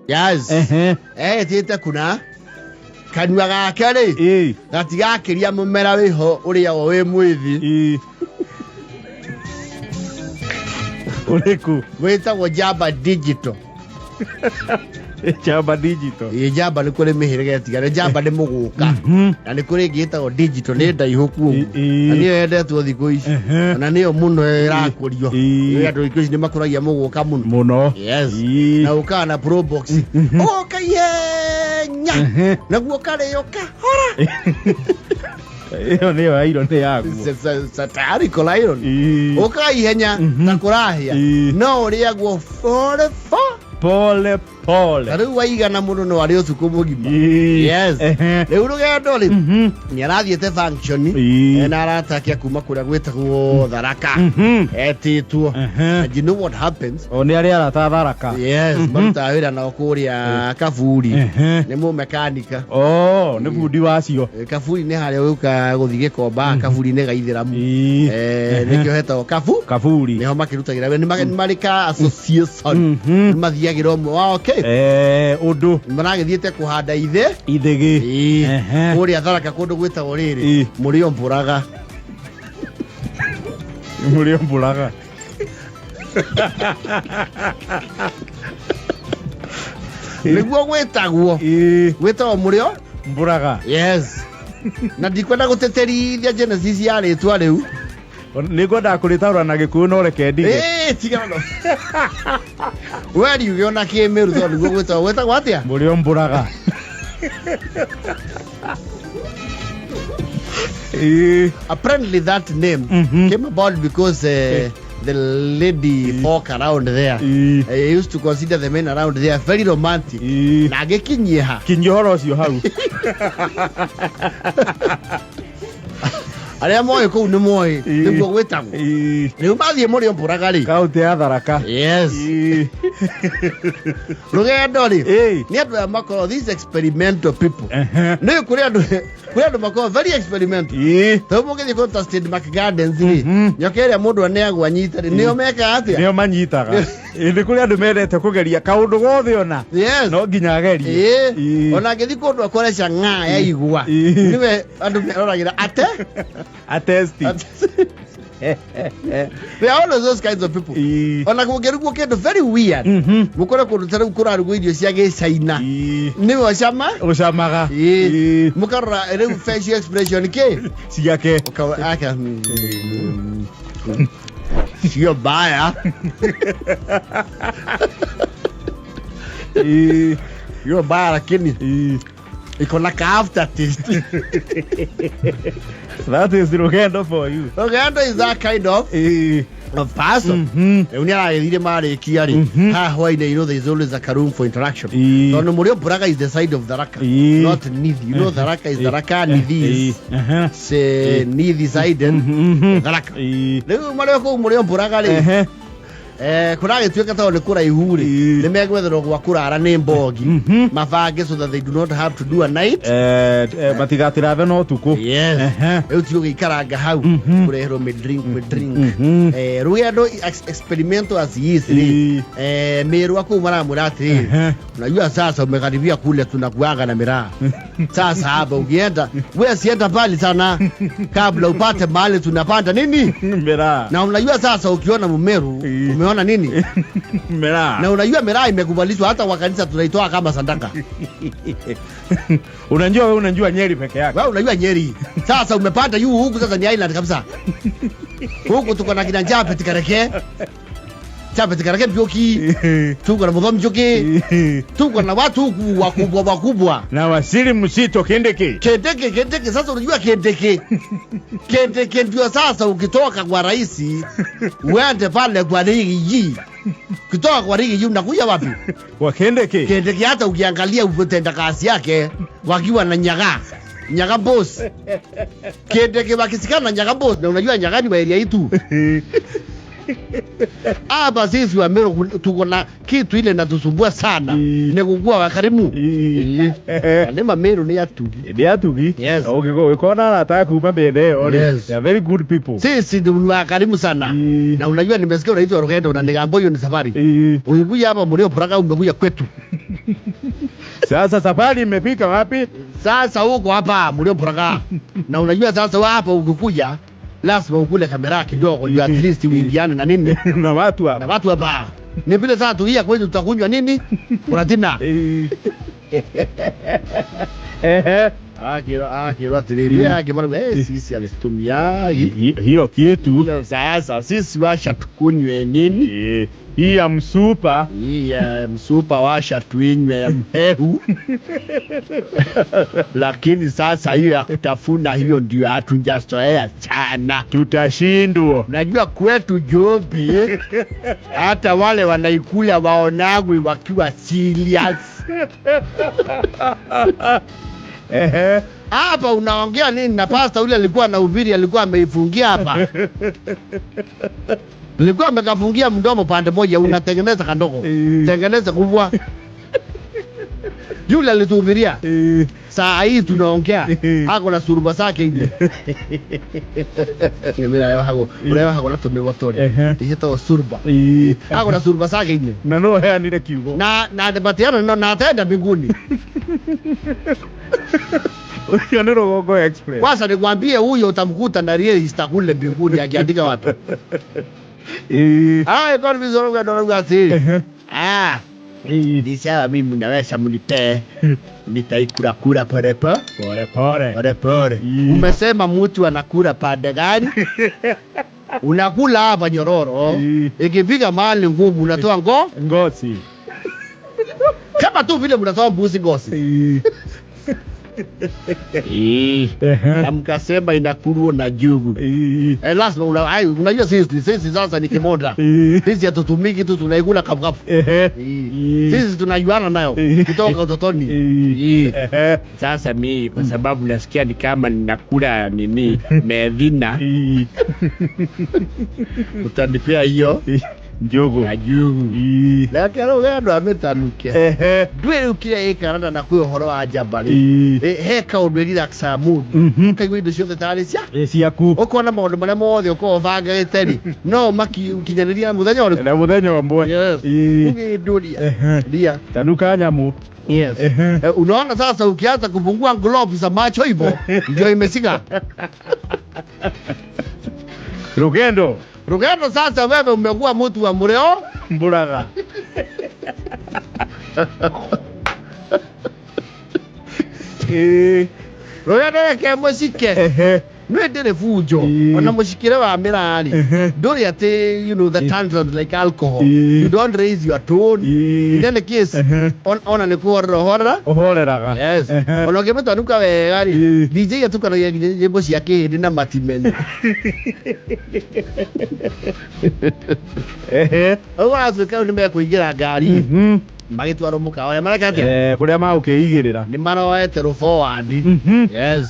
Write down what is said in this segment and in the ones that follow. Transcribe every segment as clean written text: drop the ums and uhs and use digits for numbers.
Yes. Tita kuna kanua gake ri gatigakiria mumera wiho uria wo wi mwithi Uliku wetagwo Jamba Digital. Jamba Digital. Jamba ni kuri mihirige tigare Jamba ni muguka na ni kuri gitagwo digital ni ndaihu kuo na ni yendetwo thiku ici na niyo muno irakurio ni andu thiku ici ni makuragia muguka muno. Yes. Na ukana pro box okayenya naguo kareyo kahora iyo ni iron ni yagu satari kola iron okaihenya na kurahia no riagwo pole riu waigana mundu no ari utuku mugima. Yes. Riu rugendo ri ni arathiete function na aratakia kuma kuria gwetagwo Tharaka etitwo. And you know what happens? Ni ari arata Tharaka. Yes. Maruta wira na okuria Kaburi ni mu mekanika. Ni budi wacio. Kaburi ni haria uka guthige komba Kaburi ni gaithiramu. Ni kyo hetagwo Kaburi ni ho makirutagira ni marika association mathiagira mo wa okay udu maragithiete kuhanda ithigi kuria Tharaka kundu gwetagwo riri murio mburaga niguo gwetagwo murio mburaga. Yes. Na ndikwenda guteterithia Genesis ya ritwa riu nikwenda kuritaura na gikuyu no reke ndige tigano wari ugiona kimeru tho niguo gwetagwo atia murio mburaga. Apparently that name came about because the lady folk around there used to consider the men around there very romantic na agikinyeha kinyohoro cio hau aria moyo ko ni moyo niguo gwetagwo riu mathie murio mburaga ri kaunti ya Tharaka. Yes. Rugendo ri ni andu ya makoro these experimental people ni kuri andu makoro very experimental to mugithi contested Mac Gardens ri nyokeria mundu aneagwa nyita ri nio meka atia nio manyitaga ndi kuri andu mendete kugeria kaundu gothe ona no nginya gerie ona ngithi kundu akoresha nga ya igwa niwe andu meroragira attesting. They are all those kinds of people. Ona kugerugo kendo very weird. Mukora kurutara kurarugo irio cia China. Ni oshamaga. Mukara ere facial expression ke ciake. Aka sio baya. You're baya lakini iko na after taste. That is the Rugendo for you. Rugendo is that kind of person. Unia ile mare kiari. Why you know there is always a room for interaction. So no murio buraga is the side of Tharaka, not Nithi. You know Tharaka is Tharaka, Nithi is say Nithi side Tharaka. Leo murio ko murio buraga le. Kurage tueka tawo kura ihuri ni megwethero gwa kurara ni mbogi mabange so that they do not have to do a night matigatira ve no tuku. Yes. Eutio gikaranga hau kurehero me drink rugendo experimento as is meru akumara murati unajua sasa umekaribia kule tunakuanga na miraa sasa hapa ukienda wewe sienda pale sana kabla upate mahali tunapanda nini miraa na unajua sasa ukiona mumeru umeona nini miraa na unajua miraa imekubalishwa hata kwa kanisa tunaitoa kama sadaka. Unajua wewe unajua Nyeri peke yake. Wewe unajua Nyeri. Sasa umepanda yu huku sasa ni island kabisa. Huku tuko na kina Chape tikareke. Chape tikareke bioki. Tuko na Mudhomi Joki. Tuko na watu wakubwa. Na wasiri msito kendeke. Kendeke sasa unajua kendeke. Kendeke ndio sasa ukitoka kwa rais uende pale kwa rigi. Kutoka kwa rigi unakuja wapi? Kwa kendeke. Kendeke hata ukiangalia utenda kazi yake wakiwa na nyaga boss. Kendeke wakisikana na nyaga boss na unajua nyaga ni wa area itu. Hapa sisi wa Meru tuko na kitu ile inatusumbua sana. Ni kukua wakarimu. Anema Meru ni atugi. Ni atugi? Yes. Okay, kona nataka kuupa bendeo. Yes. They are very good people. Sisi ni wakarimu sana. Na unajua nimesikia unaitwa Rugendo na nikambo hiyo ni safari. Ulikuja hapa Mlio Braga umekuja kwetu. Sasa safari imefika wapi? Sasa huko hapa Mlio Braga. Na unajua sasa hapa ukikuja lazima ukule kamera kidogo you at least uingiane na nini na watu hapa. Na watu hapa. Ni vile sasa tuia kwetu tutakunywa nini? Unatina. Kiro atiriria kimana sisi alistumia hiyo kitu. Sasa sisi washa tukunywe nini? Hii ya msupa. Hii ya msupa washa tuinywe ya mhehu. Lakini sasa hiyo ya kutafuna hiyo ndio hatujazoea sana. Tutashindwa. Najua kwetu Jobi hata wale wanaikula waonagwi wakiwa serious. Hapa unaongea nini na pasta ule alikuwa anahubiri alikuwa ameifungia hapa. Alikuwa amekafungia mdomo pande moja unatengeneza kandogo. Tengeneza kubwa. Yule alituhubiria. Saa hii tunaongea. Hako na suruba zake ile. Mira hapo. Unaona hako na tumewatori. Hiyo suruba. Hako na suruba zake ile. Na no hea nile kiugo. Na debatiana na ataenda mbinguni. Ukiona Gogo Express. Kwanza nikwambie huyo utamkuta na register kule mbinguni akiandika watu. Kwa vizuri ndio siri. Ni sawa mimi naweza mnipe. Nitaikula kula pole pole. Umesema mtu anakula pande gani? Unakula hapa nyororo. Ikifika mahali ngumu unatoa ngozi. Kama tu vile mnatoa mbuzi ngozi. Mkasema inakulwa na jugu. Lazima unajua sisi sasa ni kimoda. Sisi hatutumiki tu tunaikula kapu. Sisi tunajuana nayo kutoka utotoni. Sasa mimi kwa sababu nasikia ni kama ninakula nini medina. Utanipea hiyo njogo. Lakini leo ndo ametanukia. Dwe ukire ikarana na kuyo horo wa jabali. Heka ubirira ksamu. Kaigwe ndo cio tari cia. Ciaku. Uko na maundu maria mothe uko banga giteri. No maki ukinyanĩria muthenya uri. Na muthenya omwe. Nduria. Ndia. Tanuka nyamu. Yes. Unaona sasa ukianza kufungua gloves za macho hivyo ndio imesika. Rugendo sasa wewe umekuwa mtu wa Mlio Braga. Rugendo ke musike. Mwendere fujo. Ona mushikire wa mirari. Don't you the tantrums like alcohol. You don't raise your tone. In the case ona ni kuhoreraga. Yes. Ona ke mtu anuka wega ri. DJ yatukana nyimbo ciake ndi na matimenye. Owa azuka ni mekuingira ngari. Magitwaro mukawa maraka atia kuria maukigirira ni maroete ro forward. Yes.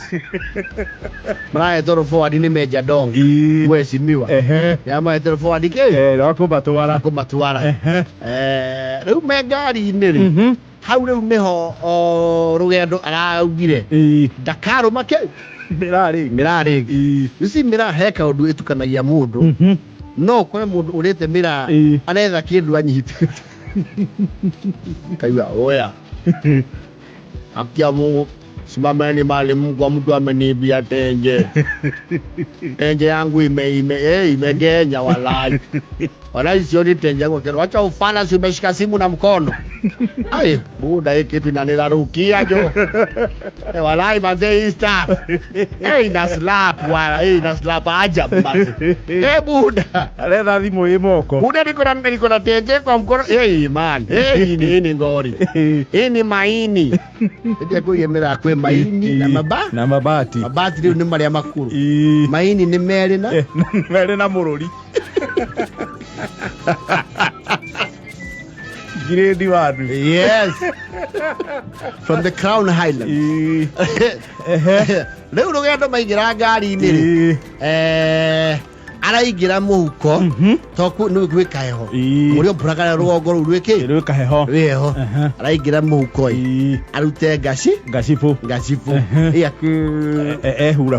Maroete ro forward ni meja dong mweshimiwa ya maroete ro forward ke kubatwara riu megari niri hau riu meho Rugendo araugire Dakaro make mirari isi mira heka undu itukanagia mundu no kwa mundu urete mira anetha kindu anyite Kaiwa oya. Akia Mungu simameni mali Mungu mtu amenibia tenje. Tenje yangu imegenya walai. Walai sioni tenje yangu kero. Wacha ufana si umeshika simu na mkono. Ai, buda hii kitu inanirarukia jo. Walai manze Insta. Na slap ajabu manze. Buda. Aleza thimu imoko. Buda niko na tenje kwa mkono. Man. Hii ni ngori. Hii ni maini. Ndio kuyemera kwe maini na mabati. Mabati ndio ni maria makuru. Maini ni meri na mururi. Grade wadu. Yes. From the Crown Highlands. Leo Rugendo maingira ngari ni araingira muhuko toku no gwika heho murio buraga rugongo rwiki heho araingira muhuko arute gashipu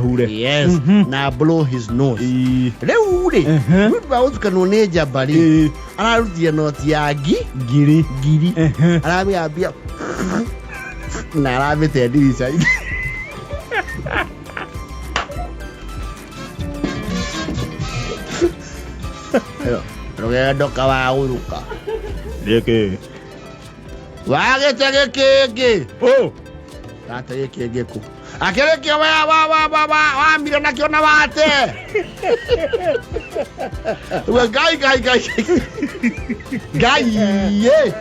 hura yes na blow his nose reure ruba utukano ne jabari ararutia noti ya giri arabia na arabite dirisha Rogendo kawauruka. Leke. Wage keke. Oh. Tata keke ku. Akere ke wa mira na kiona wate. Wa gai. Gai ye.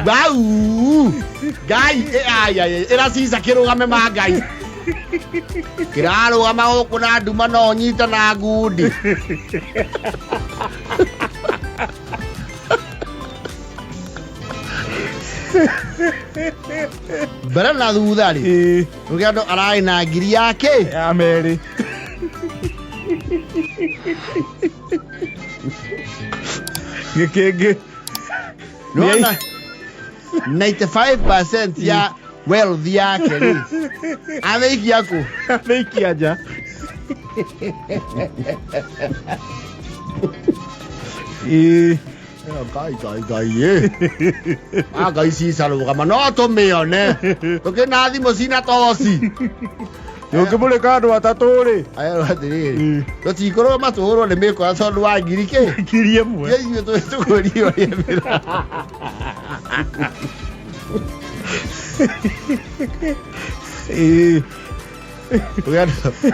Bau. Gai ay era sisa kirugame magai. Kiraro ama kuna duma no nyita na gudi. Bara na dudari. Rugendo arai na ngiri yake. Ya meri. Geke. No 95% ya wealth yake ni ameiki yako ameiki aja gai aga si salo kama no to meone toke na thimo sina tosi yoke mule kado atatore ayo atiri to tikoro matoro le meko aso lwa girike kirie mwe ye to ko rio ye mira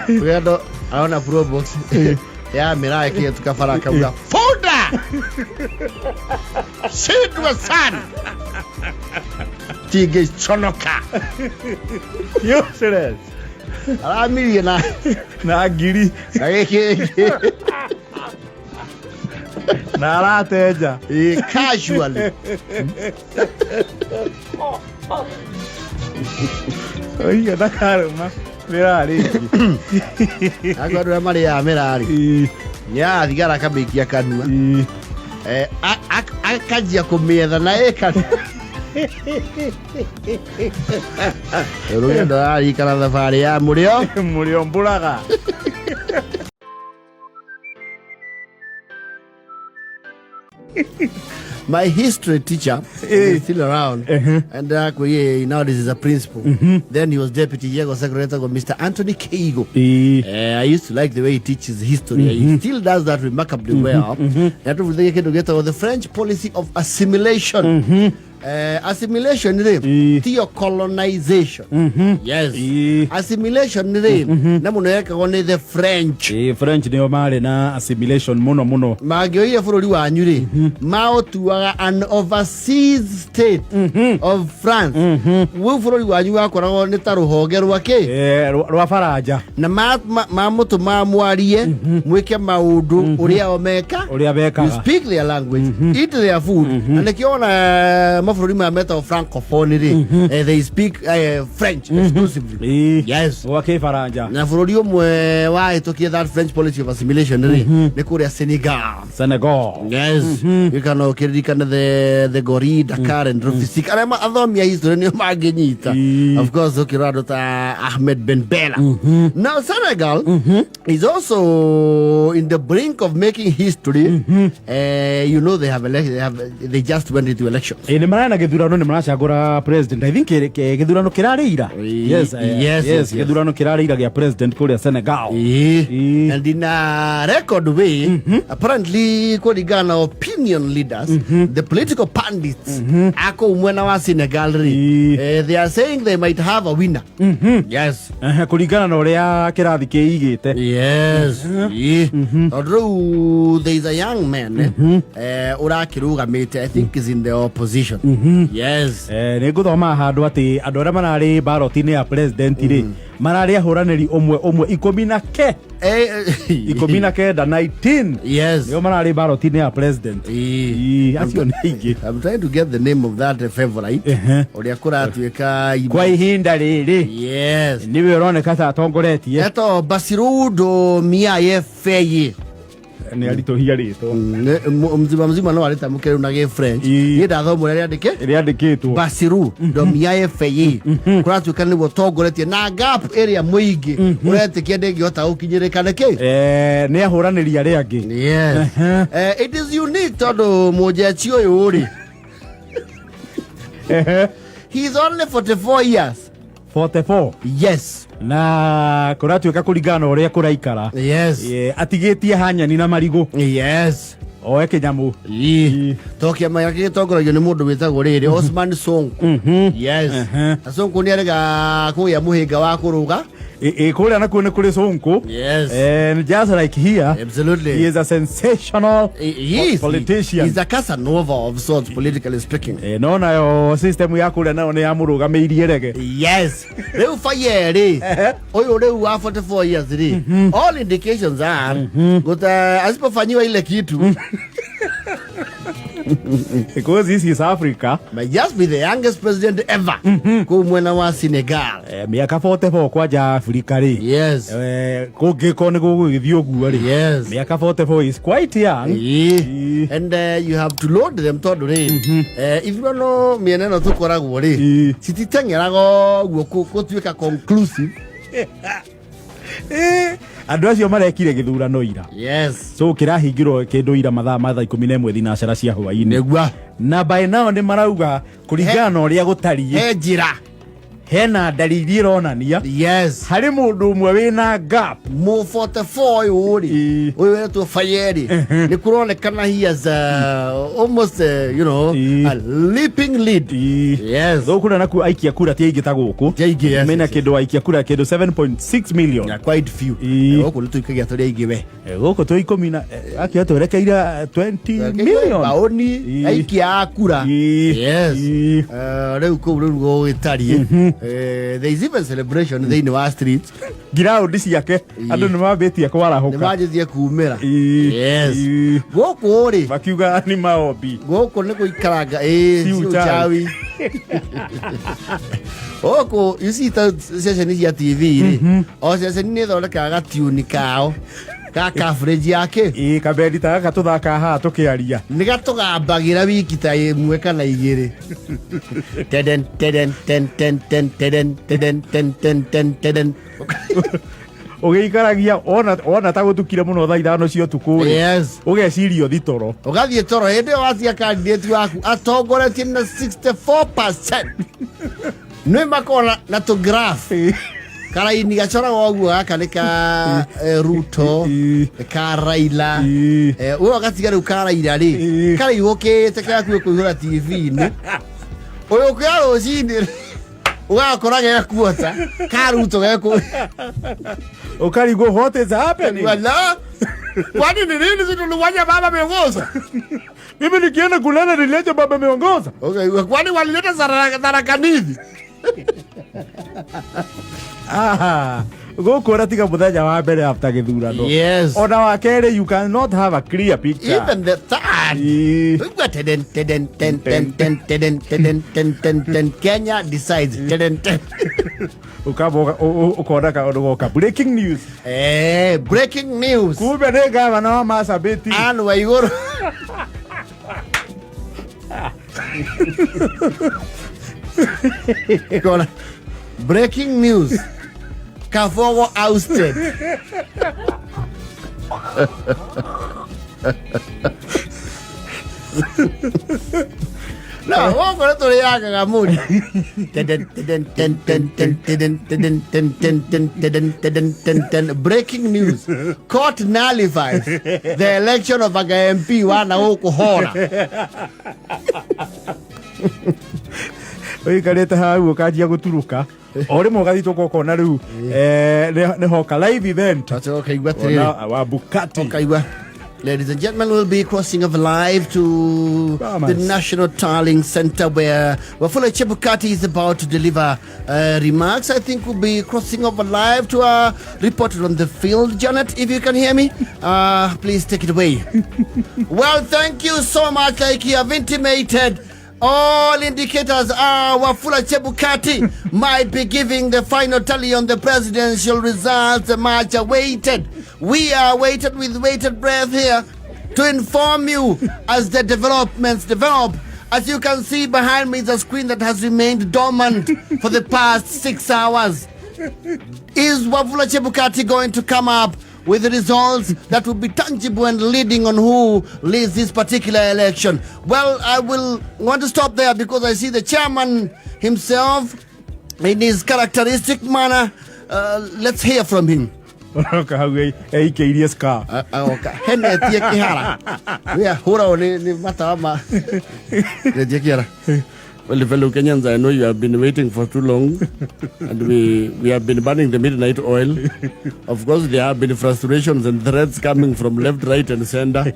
Ugando aona pro box ya mira yake tukafara kauga foda shidwa sana tige chonoka yo seres ala mili na giri yake na rateja casually oiga dakaruma mirari agora mari ya mirari ya thigara kabikia kanua akajia kumetha na ekana rugendo ari kana thabari ya murio mburaga. My history teacher is still around, and nowadays is a principal. Then he was deputy secretary of Mr. Anthony Kuiywo. I used to like the way he teaches history. He still does that remarkably well. The French policy of assimilation. Assimilation is colonization. Yes. Assimilation is the French. French ndio male na assimilation muno. Magioia furori wanyu ri. Mao tuaga an overseas state of France. Wo furori wanyu akoragwo ni ta ruhonge rwake. Rwa Faraja. Na mamutu mamwarie mwike maundu uria omeka. You speak their language, eat their food. And kiona mafurori ma meta francophone they speak French exclusively. Yes. Wake Faraja. Na furori omwe wa itokie that French policy of assimilation ni kuria Senegal. Yes. You can kirikana the Gori Dakar and Rufisik. Arema athomia history ni magenyita. Of course okirado ta Ahmed Ben Bella. Now Senegal is also in the brink of making history. They just went into election. Ni marana githurano ni maracagura president. I think githurano kirarira. Yes. Githurano kirarira gia president kuria Senegal. And in a record way, apparently kuligana opinion leaders, the political pundits, ako umwena wa Senegal, they are saying they might have a winner. Yes. Kuligana na uria kirathi kiigite. Yes. Although there is a young man, urakirugamite, I think is in the opposition. Yes. Nĩ ngũthoma handũ atĩ andũ arĩa mararĩ ballot-inĩ ya president rĩ mararĩ ahũranĩri ũmwe 19 19 Yes. nĩo mararĩ ballot-inĩ ya president. Acio nĩ aingĩ. I'm trying to get the name of that favorite. Ũrĩa kũratuĩka kwa ihinda rĩrĩ. Yes. Nĩwe ũroneka ta atongoretie. Eto Basirudo Miaye Feye. Nĩ aritũhia rĩtwa. Mzima no arĩta mũkĩrũ na gĩ-French. Niĩ ndathomo rĩandĩkĩtwo. Basirudo Miaye Feye. Kũratuĩka nĩguo tongoretie na gap area mũingĩ. Ũretĩkia ndĩngĩhota gũkinyĩrĩka nĩkĩ? Nĩ ahũranĩri arĩa angĩ. Yes. It is unique tondũ mũjeshi ũyũ rĩ. He's only 44 years. 44. Yes. Na kũratuĩka kũringana ũrĩa kũraikara. Yes. Atigĩtie hanyani na marigũ. Yes. Oe kĩnyamũ. Tokia maya gĩtongoragio nĩ mũndũ wĩtagwo rĩrĩ Osman Sonko. Yes. Sonko nĩ arega kũgĩa mũhĩnga wa kũrũga. Kũrĩa nakuo nĩ kũrĩ Sonko. Yes. And just like here, absolutely, he is a sensational politician. He's a Casanova of sorts, politically speaking. No nayo system ya kũrĩa nayo nĩ yamũrũgamĩirie rege. Yes. Rĩu Faye rĩ ũyũ rĩu wa 44 years rĩ all indications are asipofanyiwa ile kitu because this is Africa, might just be the youngest president ever kumwena wa Senegal. Miaka 44 kwanja Africa rĩ. Yes. Kũngĩko nĩ gũgĩthiĩ ũguo rĩ. Yes. Miaka 44 is quite young. And you have to load them tondũ rĩ if you don't know mĩena ĩno tũkoragwo rĩ cititeng'eraga ũguo gũtuĩka conclusive. Andũ acio marekire gĩthurano ira. Yes. So kĩrahingirwo kĩndũ ira mathaa 11 thinacara cia hwaĩ-inĩ. Nĩgua. Na by now nĩ marauga kũringana ũrĩa gũtariĩ. He njĩra. Hena dalili ironania. Yes. Hari mũndũ ũmwe wĩna gap. Mo 44 ũyũ wetwo Faye nĩ kũronekana he has almost you know a leaping lead. Yes. Thũkũra naku aikia kura ti aingĩ ta gũkũ. Mena kĩndũ aikia kura kĩndũ 7.6 million. Yeah, quite few. Gũkũ nĩ tũikagia tũrĩa aingĩ we. Gũkũ tũ 10 na akia twerekeire 20 million. Baoni aikia a kura. Yes. Rĩu kũu rĩu gũgĩtariĩ. There is even celebration thĩinĩ wa streets. Ground ciake andũ nĩ mambĩtie kwarahũka. Nĩ manjĩtie kumĩra. Yes. Gũkũ rĩ makiuga nĩ maombi. Gũkũ nĩ gũikaranga si uchawi. Gũkũ you see session cia TV rĩ o session nĩ ĩthondekaga tune kao ka coverage yake kabendi ta gaka tũthaka haha tũkĩaria nĩ gatũgambagĩra wiki ta ĩmwe kana igĩrĩ. ũgĩikaragia ona ta gũtukire mũno thaa ithano cia ũtukũ. Yes. Ũgecirio thitoro. Ũgathiĩ toro hĩndĩ ĩyo wacia candidate waku atongoretie na 64%. Nĩ makona na tũ graph karaini gacoragwo ũguo gaka nĩ ka Ruto ka Raila ũyũ gatiga rĩu ka Raila rĩ karaihũkĩte gakuo kũihũra TV-inĩ ũyũ kĩa rũcinĩ ũgakora gekuota ka Ruto gekũ ukarigwo what is happening. Wala kwani ni nini tulifanya baba ameongoza? Mimi nikienda kulala nilete baba ameongoza. Okay, kwani walileta Tharaka-Nithi? Gũkũ tiga mũthenya wa mbere after gĩthurano. Yes. Ona wa kerĩ you cannot have a clear picture. Even the third. Kenya decides. Ukona kaũndũ goka breaking news. Breaking news. Kumbe nĩ gavana wa Marsabit. Anne Waigũrũ. Breaking news. Kafogo ousted. No, wako na tole yaka gamuni. Breaking news. Court nullifies the election of a MP wana huko hora. Ũikarĩte hau ũkanjia gũturuka o rĩmwe ũgathiĩ tũkona rĩu nĩ hoka live event ũkaigua tĩrĩ wa Bukati ũkaigua Ladies and gentlemen, we'll be crossing over live to the National Tallying Center where Wafula Chebukati is about to deliver remarks. I think we'll be crossing over live to our reporter on the field. Janet, if you can hear me, please take it away. Well, thank you so much. Like you have intimated, all indicators are Wafula Chebukati might be giving the final tally on the presidential results, much awaited. We are waited with bated breath here to inform you as the developments develop. As you can see behind me is a screen that has remained dormant for the past 6 hours. Is Wafula Chebukati going to come up with results that will be tangible and leading on who leads this particular election? Well, I will want to stop there because I see the chairman himself in his characteristic manner. Let's hear from him. Okay. Well, fellow Kenyans, I know you have been waiting for too long, and we have been burning the midnight oil. Of course, there have been frustrations and threats coming from left, right, and center.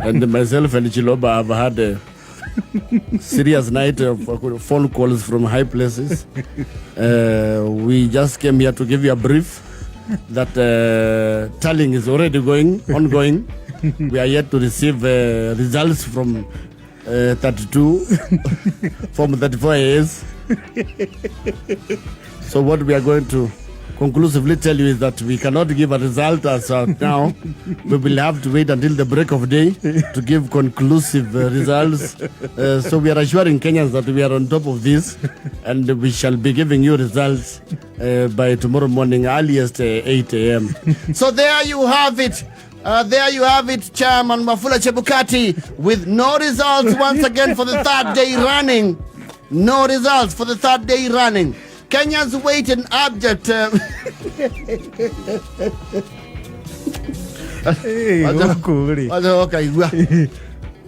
And myself and Chiloba have had a serious night of phone calls from high places. We just came here to give you a brief that tallying is already ongoing. We are yet to receive results from 32 from 34 years. So what we are going to conclusively tell you is that we cannot give a result as now. We will have to wait until the break of day to give conclusive results. So we are assuring Kenyans that we are on top of this, and we shall be giving you results by tomorrow morning, earliest 8 a.m. So there you have it. There you have it, Chairman Wafula Chebukati, with no results once again for the third day running. No results for the third day running. Kenyans wait in abject.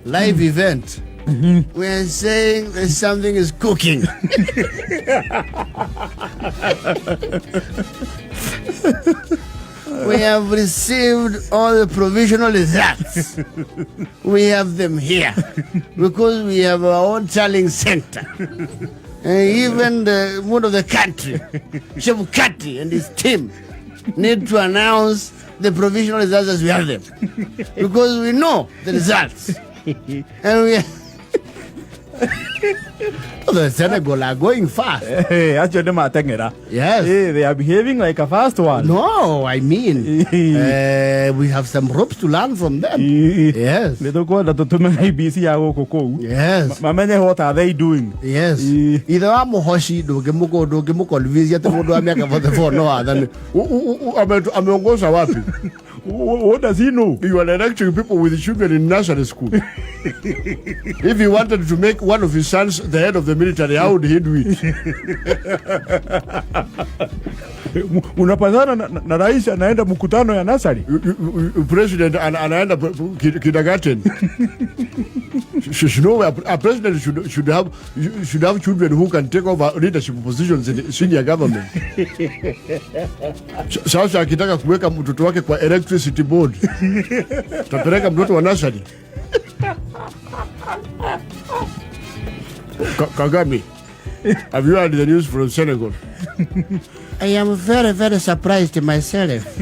Live event. We are saying that something is cooking. We have received all the provisional results. We have them here because we have our own tallying center. Even the mood of the country, Chebukati and his team, need to announce the provisional results as we have them, because we know the results. And we the Senegal are going fast. Yes. They are behaving like a fast one. No, I mean, we have some ropes to learn from them. Yes. Yes. What are they doing? Yes. Either I'm a hoshi, do visit the Modoamaka for the phone. No other. What does he know? You are electing people with children in nursery school. If he wanted to make one of his sons the head of the military, how would he do it? Unapazana na rais anaenda mkutano ya nasari. President anaenda kindergarten. A president should have children who can take over leadership positions in the senior government. Sasa akitaka kuweka mtoto wake kwa electricity board, tapeleka mtoto wa nasari. Kagame, have you heard the news from Senegal? I am very, very surprised myself.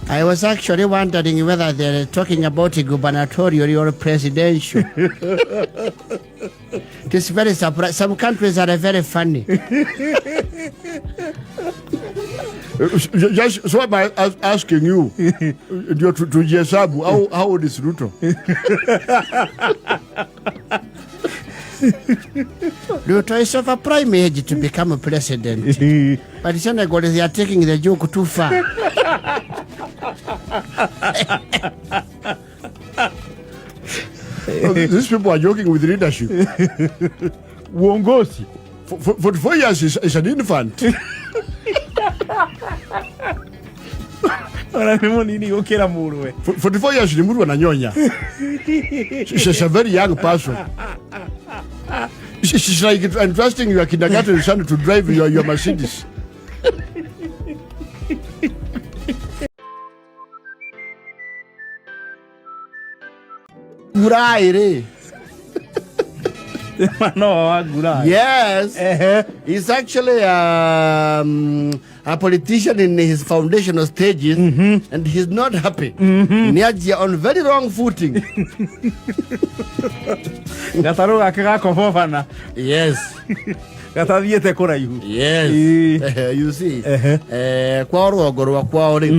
I was actually wondering whether they're talking about a gubernatorial or presidential. It is very surprising. Some countries are very funny. Just so I'm asking you, to Jesabu, how old is Ruto? Ruto is of a prime age to become a president. But Senegal, they are taking the joke too far. These people are joking with leadership. Uongozi. For 4 years is an infant. For 44 years ni muru ananyonya. She's a very young person. She's like entrusting your kindergarten son to drive your Mercedes. Wanguraire. No, Wanguraire. Yes. He's actually a politician in his foundational stages, and he's not happy. Niaji on very wrong footing. Gataruga kagakobofana. Yes. Gathathiete kuraihu. Yes. You see. Kwa rugongo rwa kwao ri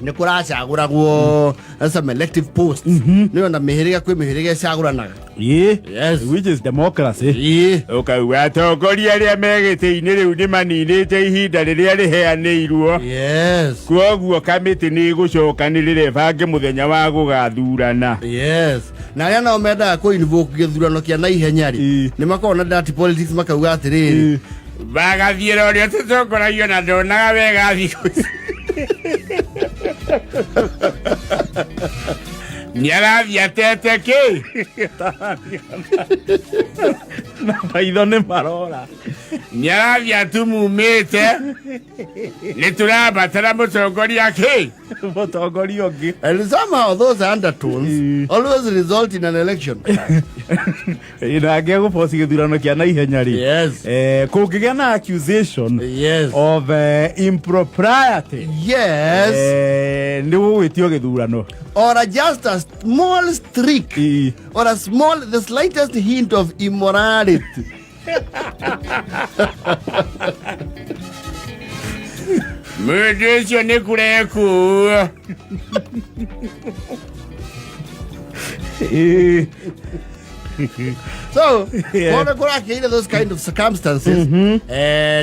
ni kuracaguragwo some elective posts. Niyo na mihiriga kwi mihiriga caguranaga. Yes, which is democracy. Okay, watongoria ria megite-ini riu ni maninite ihinda riria riheanirwo. Yes. Koguo kamiti ni igucokanirire bange muthenya wa gugathurana. Yes. Na ria no menda ko invoke githurano kia na ihenya ri ni makona that politics makauga atiriri bagathiira uria tutongoragia na ndonaga wega thikũ Nyarathia tete ki na maitho nĩ marora nyarathia tumumĩte nĩ tũrabatara mũtongoria ki mũtongoria ũngĩ. And somehow those undertones always result in an election. Inagĩa gũboci gĩthurano kĩa na ihenya ri. Yes. Kũngĩgĩa na accusation of impropriety. Yes. Nĩ gũgwĩtio gĩthurano. Or just a small streak or the slightest hint of immorality. Murder ni kureku. So, those kind of circumstances,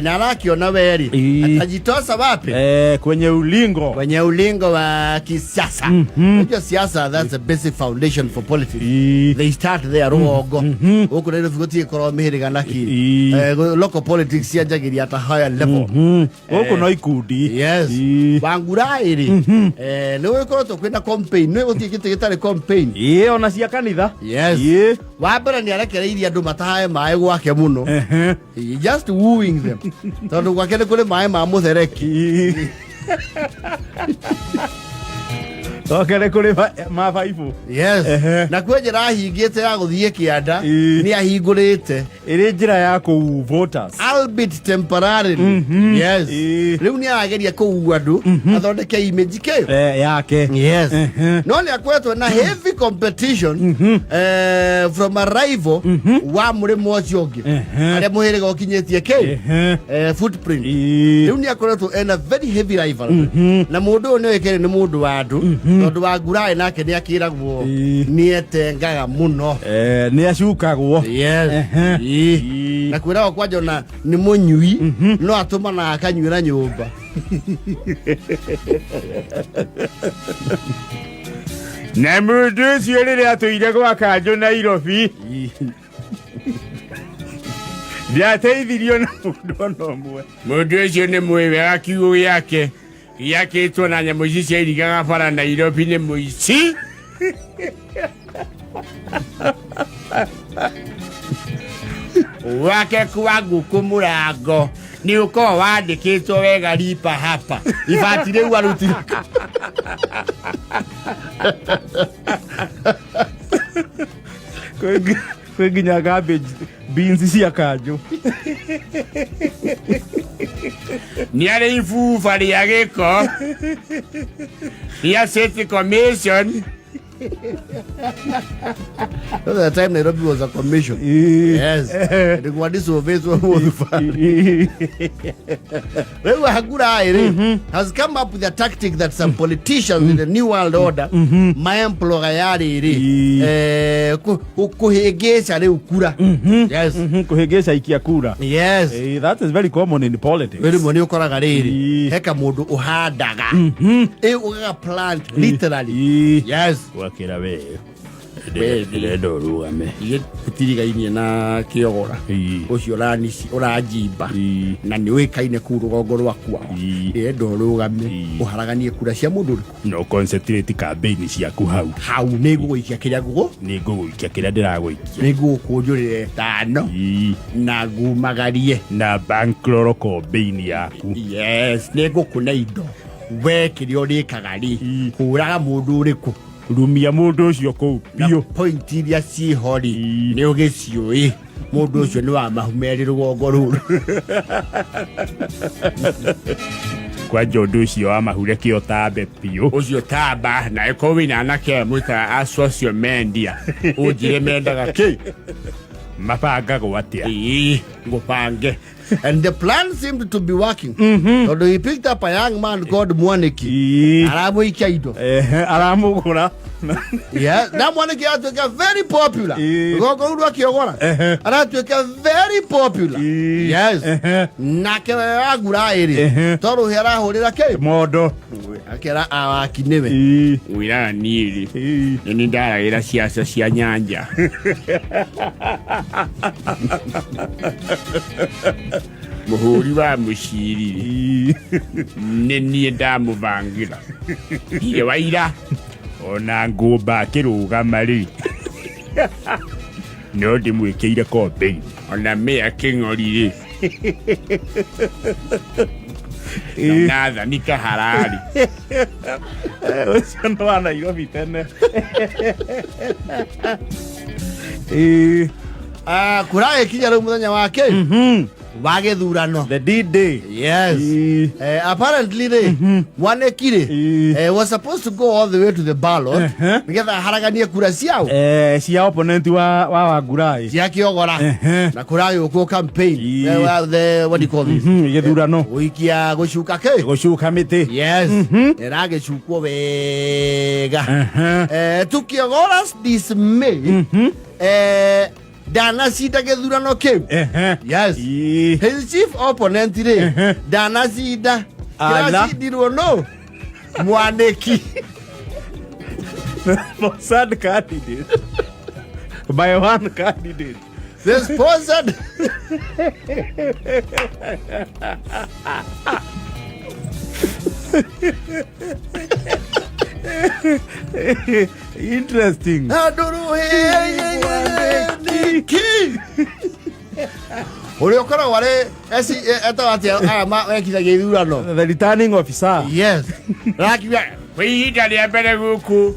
narakiona weri atajitosa wapi? Kwenye ulingo wa kisiasa. Unajua siasa, that's the basic foundation for politics. They start there ruogo. Huko ndio fikoti ko meheriga naki. Local politics ya jagiri at a higher level. Huko no ikundi. Yes. Wanguraire. Niwe ko to kwenda campaign. Niwe uti gitare campaign. Ona cia kanitha. Yes. Wabera ni arekereirie andu matahae mae gwake muno. Just wooing them. Tondu gwake ni kuri mae ma muthereki. Okere kuri mabaibu. Yes. Na kwe njira ahingite ya guthie kianda ni ahingurite. Iri njira ya ku voters. Albeit temporarily. Yes. Riu ni ageria ku andu athondeke image ke yake. Yes. No ni akwetwo na heavy competition from a rival wa murimo ucio ungi. Aria muhiriga ukinyetie ke footprint. Riu ni akwetwo en a very heavy rival. Na mundu ni wekere ni mundu wa andu. Tondu Wanguraire nake ni akiragwo ni etengaga muno. Ni acukagwo. Yes. Na kwira kwa jona ni munyui no atuma na akanyuira nyumba. Na mundu ucio riria atuire gwa kanjo Nairobi ndiateithirio na mundu omwe. Mundu ucio ni mwega kiugo yake yakitwo na nyamu ici cia irigaga bara Nairobi ni muici. Wake kwa nguku murango ni uko wandikitwo wega lipa hapa ibati riu arutira kwenginya garbage beans cia kanjo ni ari ifufa ria giko ria city commission. The time Nairobi was a commission. Yes. The Gwadi surveys were Wanguraire has come up with a tactic that some politicians in the New World Order kuhegesha leo kura. Yes. Kuhegesha ikia kura. Yes. That is very common in politics. Very moni ukoraga riri. Heka mundu uhandaga. Ugaga plant literally. Yes. Wakira we ndendo rugame itirigaine na kiogora ucio urajimba na ni wikaine ku rugongo rwakwa ndendo rugame uharaganie kura cia mundu no concentrate campaign ciaku hau ni guikia kiria gugo ni guikia kiria ndiraguikia ni gukunjurire tano na gumagarie na bankroll campaign yaku. Yes, ni gukuna indo we kirio rikaga ri uraga mundu uriku rumia mundu ucio ku bio point iria ci hori ni ugiciui mundu ucio ni wa mahumeri rugongo ruru kwa jondu ucio wa mahure kio tambe bio ucio tamba na eko wina nake muta asocio mendia ujire mendaga ki mapanga gwatia ngupange. And the plan seemed to be working. So he picked up a young man called Mwaniki. Aramu Ikaido. Aramu Kura. Yes, that Mwaniki had to get very popular. Had to get very popular. Yes. Nake agura eri. Toro hera horira ke. Modo. Akera awakinewe. Wira nili. Ni ndara ira siasa cia nyanja. Muhuri wa mushiri nini ndamuvangira ile waira ona ngumba kiruga mari no ndimwikire kombe ona me akingorire nada nikaharari ucio ndo ana Nairobi tene kuraye kinya ru muthenya wake Bagethurano. The D-Day. Yes. Apparently, Mwanekire was supposed to go all the way to the ballot. Because haragania kura ciao. Cia opponent wa Wagurai. Cia kiogora. Na kurai uko campaign. The what do you call this? Gethurano. Wikia gushuka ke. Gushuka miti. Yes. Erage chukwo wega. Tukiogora this May. Dana sida gethurano ke. Yes. His chief opponent today. Dana sida. Kila sidirwo no. Mwaneki. Sponsored candidate. By one candidate. The sponsored. Interesting. Uliokora wale esi eta ma wekithagia ithurano. The returning officer. Yes. Rakiwa ihinda rĩa mbere guku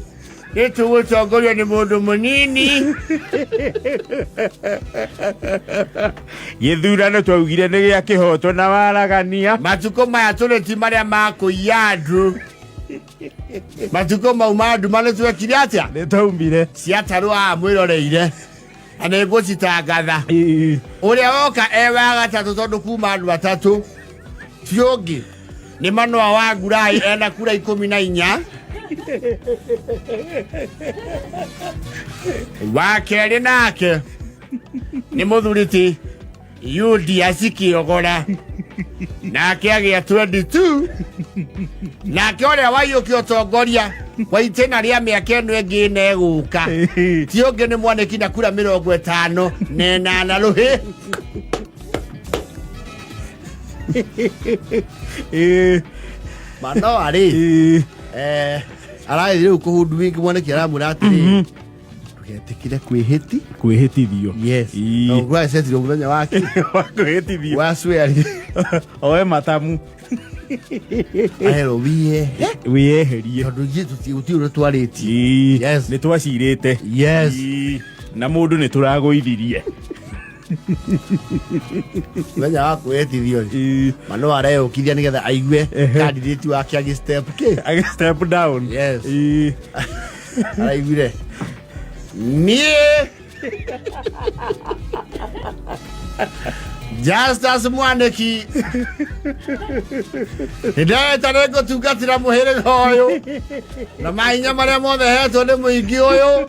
nĩtũgũtongorio nĩ mũndũ mũnini. Gĩthurano twaugire nĩ gĩa kĩhoto na waragania. Matukũ maya tũrĩ ti marĩa ma kũiya andũ. Matukũ mau ma andũ marĩ twekire atĩa? Nĩtwaumire ciatarwo mwĩroreire. Ane gũcitangatha. Ũrĩa woka wa gatatũ tondũ kuma andũ atatũ. Tiongi nĩ Manwa wa Ngurai ena kura 14. Wa kerĩ nake nĩ mũthuriti Yudi Asikiogora. Nake agĩa 22. Nake ũrĩa waiyũkia ũtongoria kwa itena rĩa mĩaka ĩno ĩngĩ negũka. Tiongi nĩ Mwaneki na kura 58 na rũhĩ. Mano arĩ arathire kuhundu wingi Mwaneki aramwĩra atĩrĩ tugetikire kwĩhĩtithio. Yes. No gwa setiro muthenya wake wa kwĩhĩtithio. Wa sweari owe matamu. Ahero wieherie tondu gĩtũtiũrũ twarĩtie. Yes. Nĩ twacirĩte. Yes. Na mũndũ nĩ tũragũithirie. Muthenya wa kwĩhĩtithio Mano areyũkithia nĩgetha aigue candidate wake step down. Yes. Araiguire niĩ Justus Mwaneki ndĩreta nĩngũtungatĩra mũhĩrĩga ũyũ na mahinya marĩa mothe hetwo nĩ mũingĩ ũyũ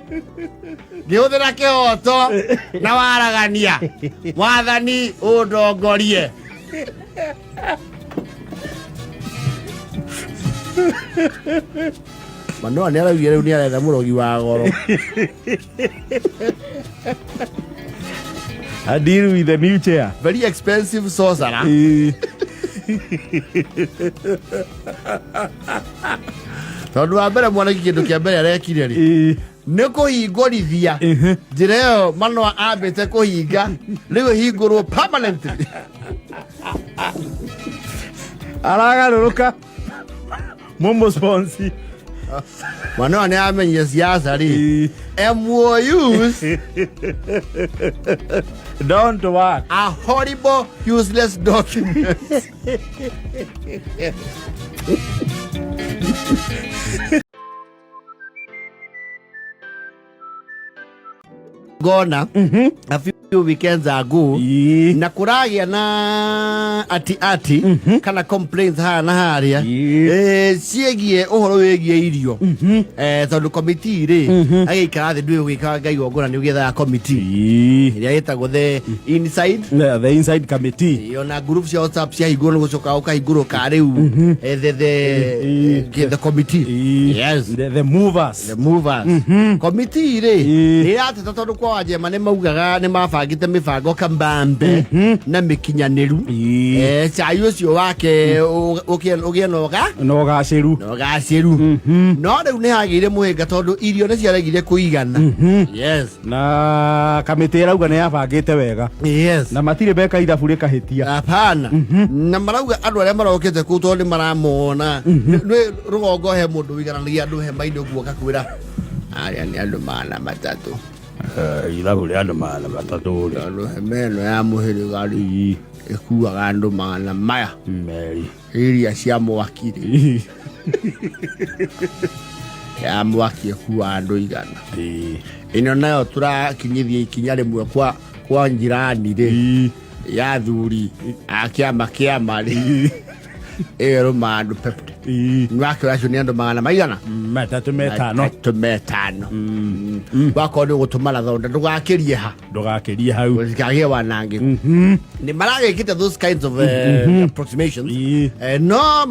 ngĩhũthĩra kĩhoto na waragania. Wathani ũndongorie. Mano nĩ araugire rĩu nĩ aretha mũrogi wa goro. I deal with the new chair. Very expensive sorcerer. Tondu wa mbere Mwaneki kĩndũ kĩa mbere arekire rĩ nĩ kũhingũrithia njĩra ĩyo Manwa ambĩte kũhinga rĩu ĩhingũrwo permanently. Aragarũrũka Mombo sponsi Mwana ni amenye siasa ri. MOUs don't work. A horrible, useless document. Gona a few weekends ago na kuragia na ati kana complaints na haria ciegie uhoro wegie irio tondu committee ri agikara the ndwe gwika ngai ogona ni ugetha committee iria yetagwo the inside committee yona group cia WhatsApp cia higuru gucoka ukahiguruka riu the committee yes the movers committee ri irateta tondu kwa wajema ni maugaga ni mabangite mibango kambambe na mikinyaniru caio cio wake ugie nogaciru no riu ni hagire muhinga tondu irio ni ciaregire kuigana yes na kamite irauga ni yabangite wega yes na matire beka ithabu rikahitia hapana na marauga andu aria marokete ku tondu ni maramona ni rugongo he mundu wigaranagia andu he maindo guoka kwira aria ni andu mana matatu ithabu ria andu mana matatu ri andu he meno ya muhiriga ri ikuaga andu mana maya meri iria cia mwakiri ya mwaki ekuwa andu igana ino nayo turakinyithia ikinya rimwe kwa njirani ri ya thuri akiama kiama ri ero mandu pepte nwake wacho ni andu magana maigana matatu metano wako ni gutumana thonda ndugakirie hau uzikagie wanangi ni marage kita those kinds of approximations no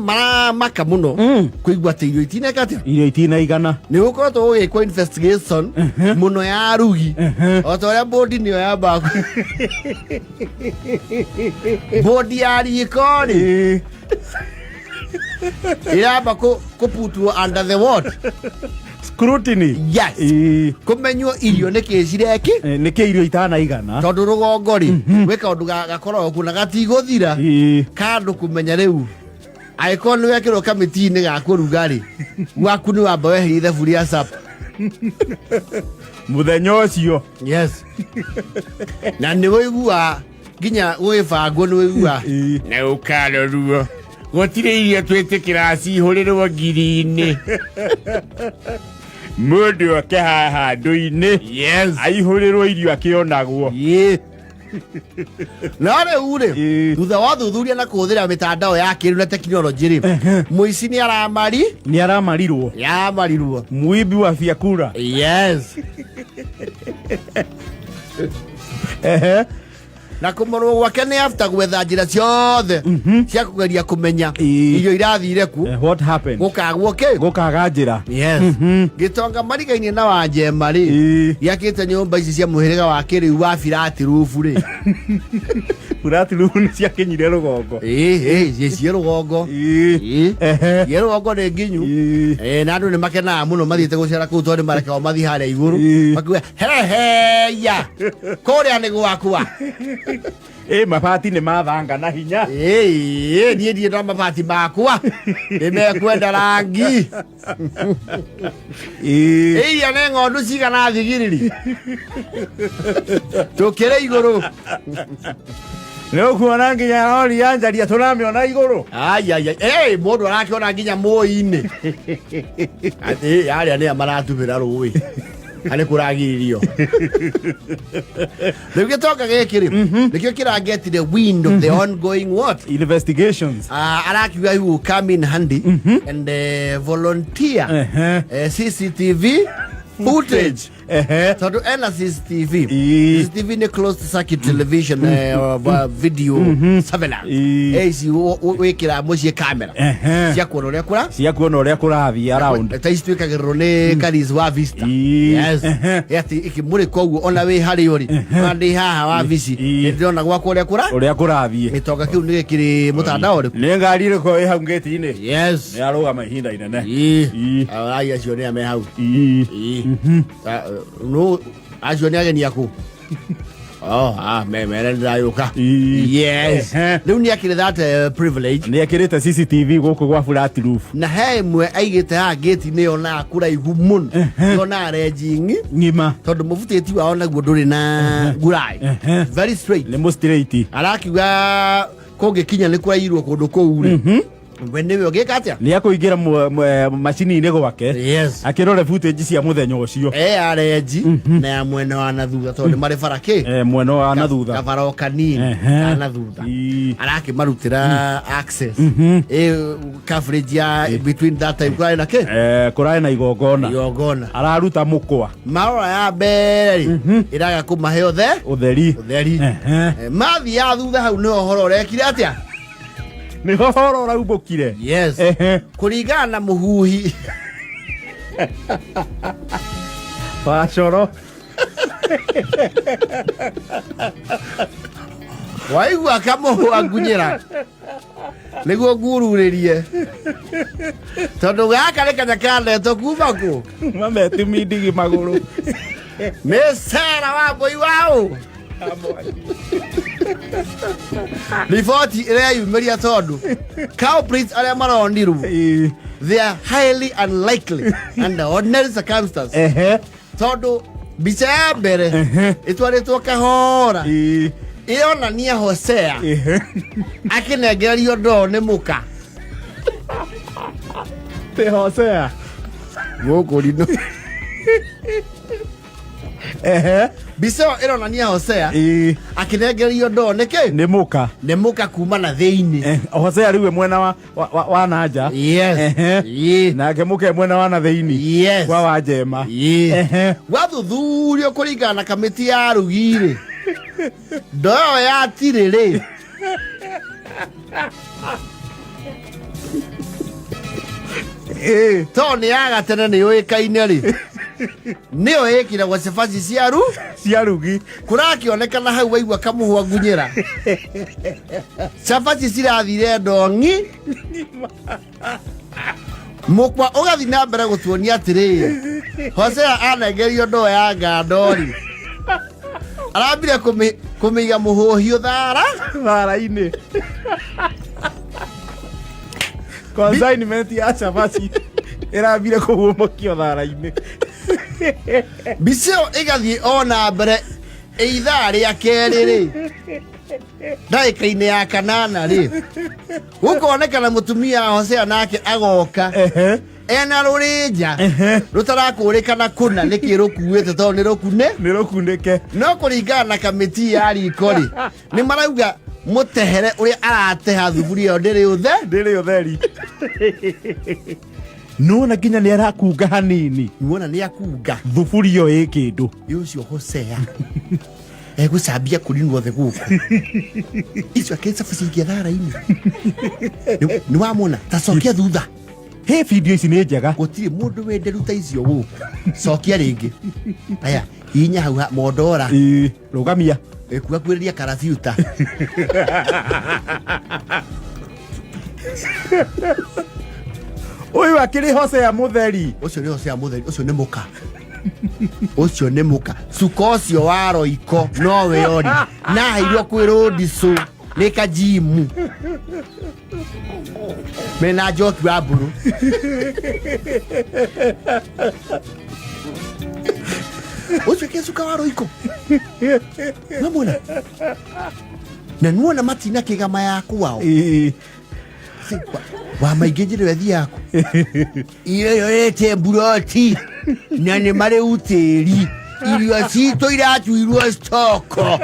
maka muno kuigwa te irio itina igana ni gukorwo ugikwa investigation muno ya rugi otoria bodi ni ya baku bodi ya rikoni iraba kuputwo under the what scrutiny yes kumenywo irio ni kicireki ni ke irio itana igana tondu rugongori weka undu gakorwo kuna gatiguthira kandu kumenya riu aiko ni wekirwo committee ni gakurugari waku ni wamba wehe ithabu ria sap muthenya ucio yes na ni wigua ginya wibango ni wigua na ukalo ruo gotire irio twetikira cihuriro ngiri-ini mundu oke haha ndu-ini yes aihurirwo irio akionagwo na riu ri thutha wa thuthuria na kuhuthira mitandao ya kiriu na teknology ri muici ni aramarirwo muibi wa vyakula yes na kumorwo gwake ni after gwetha njira ciothe cia kugeria kumenya irio irathire ku what happened gukaga njira yes gitonga marigaini na wanjema ri yakite nyumba ici cia muhiriga wa kiriu wa firati rufu ri firati rufu ni cia kinyire rugongo cie rugongo ye rugongo ni nginyu na andu ni makenaga muno mathiite gucera kuu tondu marekao mathi haria iguru makuga ya kuria ni gwakua mabati ni mathanga na hinya nie ndo mabati makwa nimekwenda rangi ya ne ngondu cigana thigiriri tukire iguru leo kuona nginya hori yanjaria tunamiona iguru mundu arakiona nginya moi-ini ati aria ni amaratubira rui ale kuragiririo Nigä toka gäkiri nikio kiraget the wind of the ongoing what investigations arakiuga he will come in handy and volunteer CCTV footage tondu ena CCTV ni closed circuit television video surveillance wikira mucie camera cia kuona uria kurathi around ta istwikagirwo ni karis wa vista yes yati ikimuri koguo ona wi hari uri ndi haha wa visi ndona gwakwa uria kurathi itoka kiu ni gikiri mutandao ri ni ngari ri ko hau ngeti-ini yes ya ruga mahinda inene ai acio ni ame hau no acio ni ageni aku Meme ndayuka. Yes. Riu ni akire that privilege. Ni akirite CCTV guku gwa flat roof. Na he mwe aigite ha gate ni ona kuraihu muno. Ona rejing ngima. Tondu mufuteti wao naguo nduri na gurai. Very straight. Ni mo straight. Arakiuga kongikinya ni kurairwo kundu kou ri. Wendewe ogeka atia? Ni akuingira machini ine gwake. Yes. Akirore footage cia muthenya ucio. Areji na ya mwena wa nathutha tondu mari farake. Mwena wa nathutha. Kavaro kanini nathutha. Araki marutira access. Coverage ya between that time kurai na ke? Kurai na igongona. Igongona. Araruta mukwa. Maora ya beri. Iraga kumahe utheri. Mathi ya thutha hau ni ohoro rekire atia? Ni horo raubukire. Yes. Kuringana na muhuhi. Pachoro. Waigua kamuhu agunyira. Niguo ngururirie. Tondu gaka rekanya kandeto kuma ku. Mametu mindigi maguru. Ni sera wa boy wao. Ripoti area yumeria tondu culprits aria marondiru they are highly unlikely under ordinary circumstances tondu bicha ya mbere itwaritwo kahora ionania Hosea akinengererio ndo ni muka te Hosea goko rino biso ironania Hosea akinengererio ndo niki ni muka kuma na theini Hosea riwe mwena wa nanja yes na gemuke mwena wa na theini yes kwa wajema wathuthurio kuringana na kamiti ya rugire ndo ya tirire Tony agatene ni yoikaine ri niyo yekira gwa cabaci cia rugi kurakionekana hau waigua kamuhwa ngunyira cabaci cirathire ndongi mukwa ugathi na mbere gutuonia atiri Hosea anengerio ndo ya ngandori arambire kumiga muhuhio thara-ini consignment ya cabaci irambire kuhumokio thara-ini bicio igathie ona mbere ithaa ria keri ri ndagika-ini ya kanana ri gukonekana mutumia Hosea nake agoka ena rurinja rutarakurikana kuna niki rukuite tondu ni rukunike no kuringana na kamiti ya riko ri ni marauga mutehere uria arateha thuburi yo ndiri utheri nona nginya ni arakunga hanini nuona ni akunga thuburi yo ikindu ucio Hosea gucambia kurinwo the guku icio akisa fucingia thara-ini ni wamona tacokia thutha video ici ni njega gutiri mundu wenderu ta icio guku cokia ringi aya hinya hau mondora rugamia kuga kwiriria karafiuta uyu akiri Hosea mutheri ucio ni Hosea mutheri ucio ni muka ucio ni muka suko ucio wa roiko no we ori na hairwo kwirwo ndicu ni kajimu mena joki wa buru ucio ke suka wa roiko namona na nuona matina kigama yaku wao wa maigejire wethi yaku iyo rete buroti na ni mare uteri irio cito iratuirwo stoko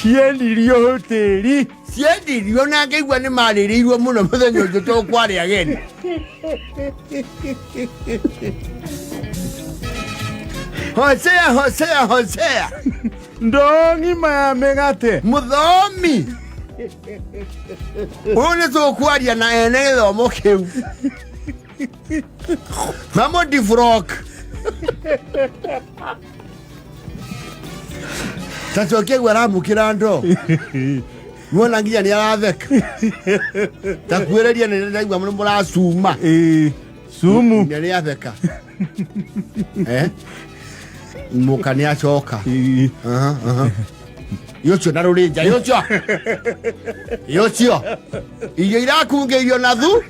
ciendirio uteri ciendirio na ngeigua ni maririirwo muno muthenya ucio tokwari ageni Hosea ndongi ma megate muthomi une tukwaria na ene githomo kiu mamo difrok tacokia gwaramukira ndo nuona nginya ni aratheka takwiriria ni ndaigua muno muracuma sumu ni aratheka muka ni acoka yocio na rurinja yocio irio irakungeirio na thu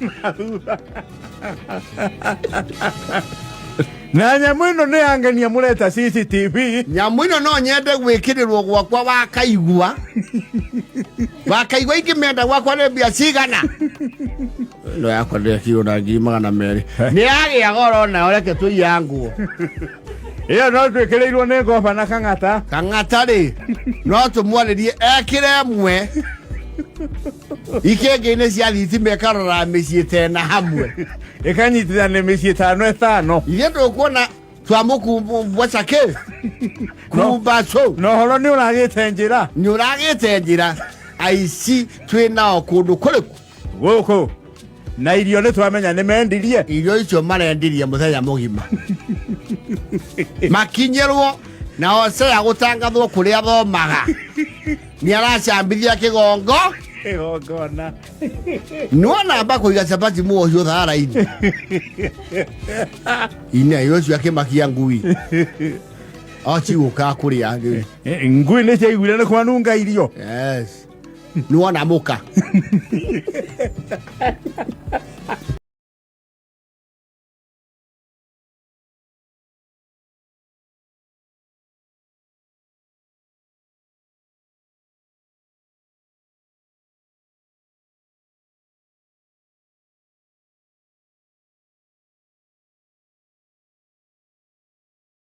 na nyamu ino nä angenia må reta CCTV nyamu ino no nyende gwä kä rä rwo gwakwa wakaigua ingä menda gwakwa nä mbia cigana no yakwa ndä akirwo na 200,000 nä yagä a goro nayo reke tå iyanguo ä yo no twä kä rä irwo nä ngoba na kang'ata rä no tå mwarä rie ekä re mwe ikengä-inä cia thitima ĩkarora mĩciĩ tena hamwe ĩkanyitithania mĩciĩ 5 ithuĩ tũkuona twamũkumbwaca kä kumbaco no horo nĩ ũragĩte njĩra aici twĩ nao kũndũ kũrĩkũ gũkũ na irio nĩ twamenya nĩ mendirie irio icio marendirie mũthenya mũgima makinyĩrwo na Osea gũtangathwo kũrĩa thomaga nĩ aracambithia kĩgongona nuona amba kũiga cabati muohio thara-inĩ ine yocio akĩmakia ngui ocigũka kũrĩa ngui nĩ ciaiguire nĩ kwanunga irio nuona mũka